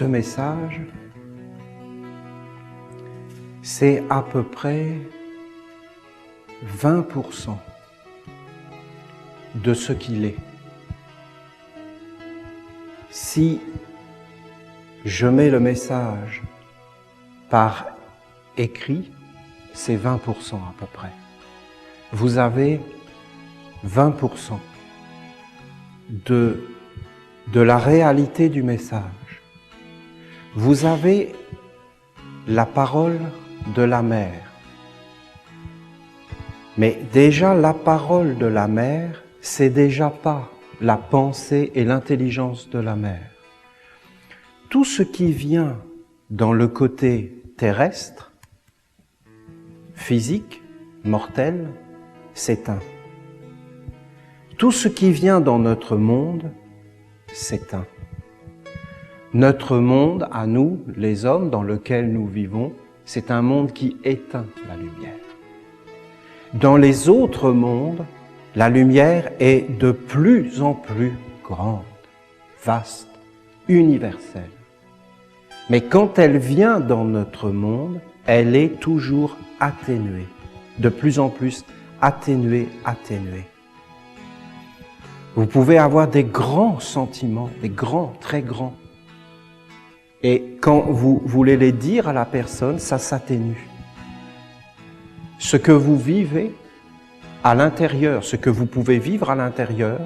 ce message, c'est à peu près 20% de ce qu'il est. Si je mets le message par écrit, c'est 20% à peu près. Vous avez 20% de la réalité du message. Vous avez la parole de la mère. Mais déjà, la parole de la mère, c'est déjà pas la pensée et l'intelligence de la mère. Tout ce qui vient dans le côté terrestre, physique, mortel, s'éteint. Tout ce qui vient dans notre monde s'éteint. Notre monde, à nous, les hommes, dans lequel nous vivons, c'est un monde qui éteint la lumière. Dans les autres mondes, la lumière est de plus en plus grande, vaste, universelle. Mais quand elle vient dans notre monde, elle est toujours atténuée, de plus en plus atténuée. Vous pouvez avoir des grands sentiments, des grands, très grands. Et quand vous voulez les dire à la personne, ça s'atténue. Ce que vous vivez à l'intérieur, ce que vous pouvez vivre à l'intérieur,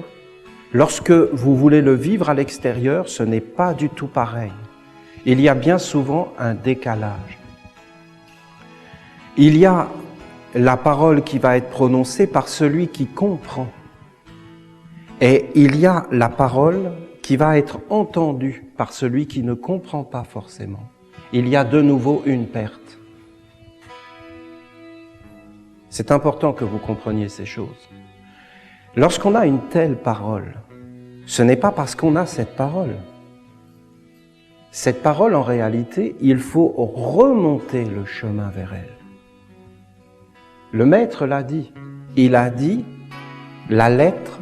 lorsque vous voulez le vivre à l'extérieur, ce n'est pas du tout pareil. Il y a bien souvent un décalage. Il y a la parole qui va être prononcée par celui qui comprend. Et il y a la parole qui va être entendue par celui qui ne comprend pas forcément. Il y a de nouveau une perte. C'est important que vous compreniez ces choses. Lorsqu'on a une telle parole, ce n'est pas parce qu'on a cette parole. Cette parole, en réalité, il faut remonter le chemin vers elle. Le maître l'a dit. Il a dit, la lettre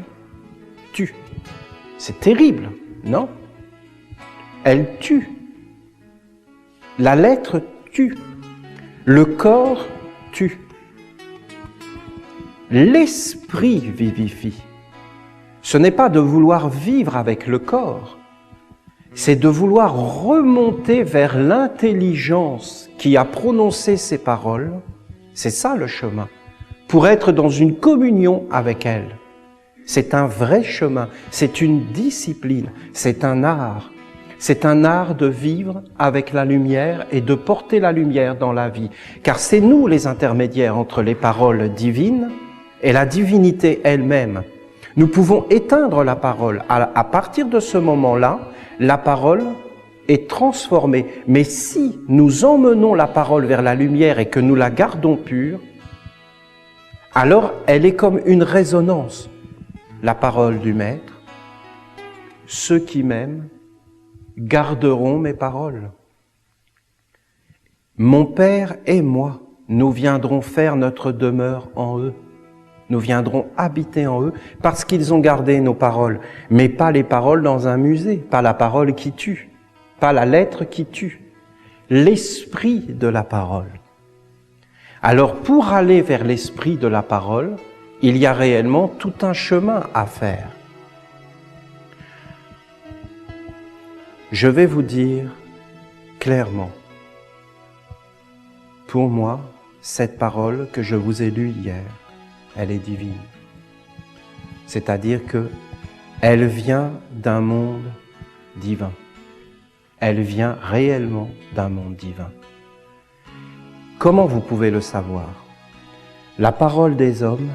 tue. C'est terrible, non? Elle tue. La lettre tue. Le corps tue. L'esprit vivifie. Ce n'est pas de vouloir vivre avec le corps, c'est de vouloir remonter vers l'intelligence qui a prononcé ces paroles. C'est ça le chemin, pour être dans une communion avec elle. C'est un vrai chemin, c'est une discipline, c'est un art. C'est un art de vivre avec la lumière et de porter la lumière dans la vie. Car c'est nous les intermédiaires entre les paroles divines et la divinité elle-même. Nous pouvons éteindre la parole. À partir de ce moment-là, la parole est transformée. Mais si nous emmenons la parole vers la lumière et que nous la gardons pure, alors elle est comme une résonance. La parole du Maître, ceux qui m'aiment garderont mes paroles. Mon Père et moi, nous viendrons faire notre demeure en eux. Nous viendrons habiter en eux parce qu'ils ont gardé nos paroles, mais pas les paroles dans un musée, pas la parole qui tue, pas la lettre qui tue, l'esprit de la parole. Alors pour aller vers l'esprit de la parole, il y a réellement tout un chemin à faire. Je vais vous dire clairement, pour moi, cette parole que je vous ai lue hier, elle est divine. C'est-à-dire que elle vient d'un monde divin. Elle vient réellement d'un monde divin. Comment vous pouvez le savoir? La parole des hommes,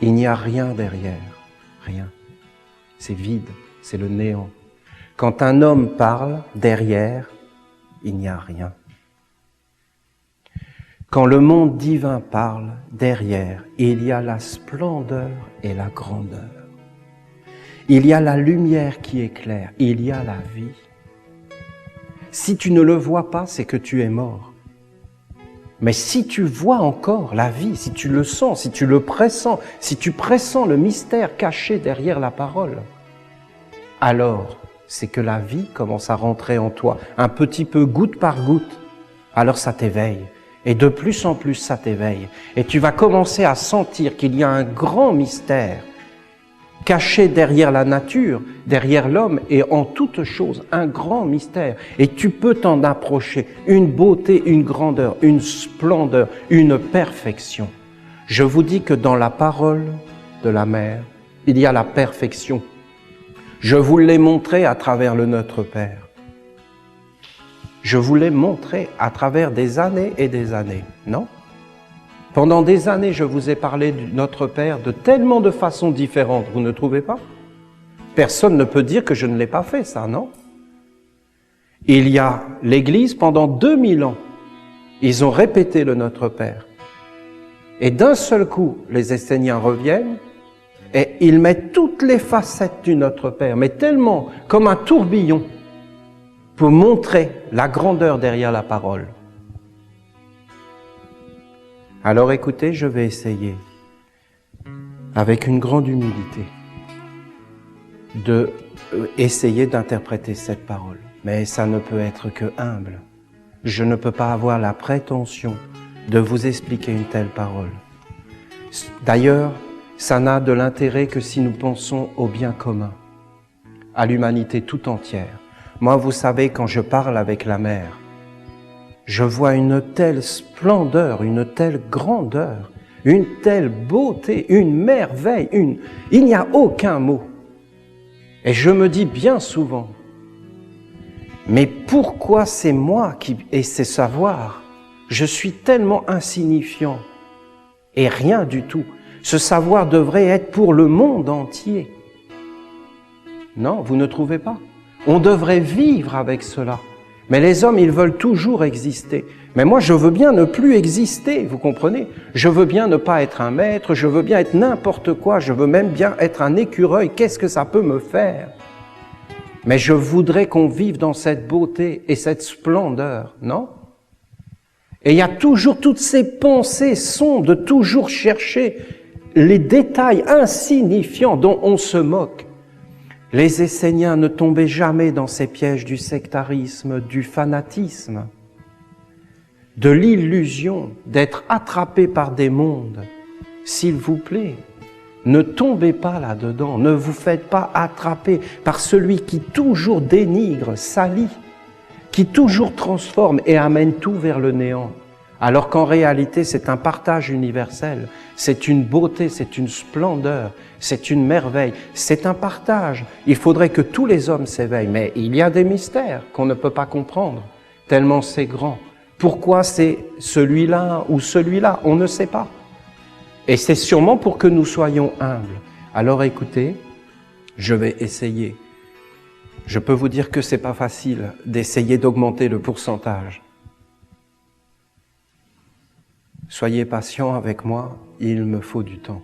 il n'y a rien derrière, rien. C'est vide, c'est le néant. Quand un homme parle, derrière, il n'y a rien. Quand le monde divin parle, derrière, il y a la splendeur et la grandeur. Il y a la lumière qui éclaire, il y a la vie. Si tu ne le vois pas, c'est que tu es mort. Mais si tu vois encore la vie, si tu le sens, si tu le pressens, si tu pressens le mystère caché derrière la parole, alors c'est que la vie commence à rentrer en toi, un petit peu goutte par goutte. Alors ça t'éveille. Et de plus en plus, ça t'éveille. Et tu vas commencer à sentir qu'il y a un grand mystère caché derrière la nature, derrière l'homme et en toute chose, un grand mystère. Et tu peux t'en approcher, une beauté, une grandeur, une splendeur, une perfection. Je vous dis que dans la parole de la Mère, il y a la perfection. Je vous l'ai montré à travers le Notre Père. Je vous l'ai montré à travers des années et des années, non? Pendant des années, je vous ai parlé de Notre Père de tellement de façons différentes, vous ne trouvez pas? Personne ne peut dire que je ne l'ai pas fait, ça, non? Il y a l'Église, pendant 2000 ans, ils ont répété le Notre Père. Et d'un seul coup, les Esséniens reviennent et ils mettent toutes les facettes du Notre Père, mais tellement comme un tourbillon, pour montrer la grandeur derrière la parole. Alors écoutez, je vais essayer, avec une grande humilité, essayer d'interpréter cette parole. Mais ça ne peut être que humble. Je ne peux pas avoir la prétention de vous expliquer une telle parole. D'ailleurs, ça n'a de l'intérêt que si nous pensons au bien commun, à l'humanité tout entière. Moi, vous savez, quand je parle avec la Mère, je vois une telle splendeur, une telle grandeur, une telle beauté, une merveille, il n'y a aucun mot. Et je me dis bien souvent, mais pourquoi c'est moi qui ai ces savoirs? Je suis tellement insignifiant et rien du tout. Ce savoir devrait être pour le monde entier. Non, vous ne trouvez pas? On devrait vivre avec cela. Mais les hommes, ils veulent toujours exister. Mais moi, je veux bien ne plus exister, vous comprenez? Je veux bien ne pas être un maître, je veux bien être n'importe quoi, je veux même bien être un écureuil. Qu'est-ce que ça peut me faire? Mais je voudrais qu'on vive dans cette beauté et cette splendeur, non? Et il y a toujours toutes ces pensées sombres de toujours chercher les détails insignifiants dont on se moque. Les Esséniens ne tombaient jamais dans ces pièges du sectarisme, du fanatisme, de l'illusion d'être attrapés par des mondes. S'il vous plaît, ne tombez pas là-dedans, ne vous faites pas attraper par celui qui toujours dénigre, salit, qui toujours transforme et amène tout vers le néant. Alors qu'en réalité, c'est un partage universel, c'est une beauté, c'est une splendeur, c'est une merveille, c'est un partage. Il faudrait que tous les hommes s'éveillent, mais il y a des mystères qu'on ne peut pas comprendre, tellement c'est grand. Pourquoi c'est celui-là ou celui-là? On ne sait pas. Et c'est sûrement pour que nous soyons humbles. Alors écoutez, je vais essayer. Je peux vous dire que c'est pas facile d'essayer d'augmenter le pourcentage. Soyez patient avec moi, il me faut du temps.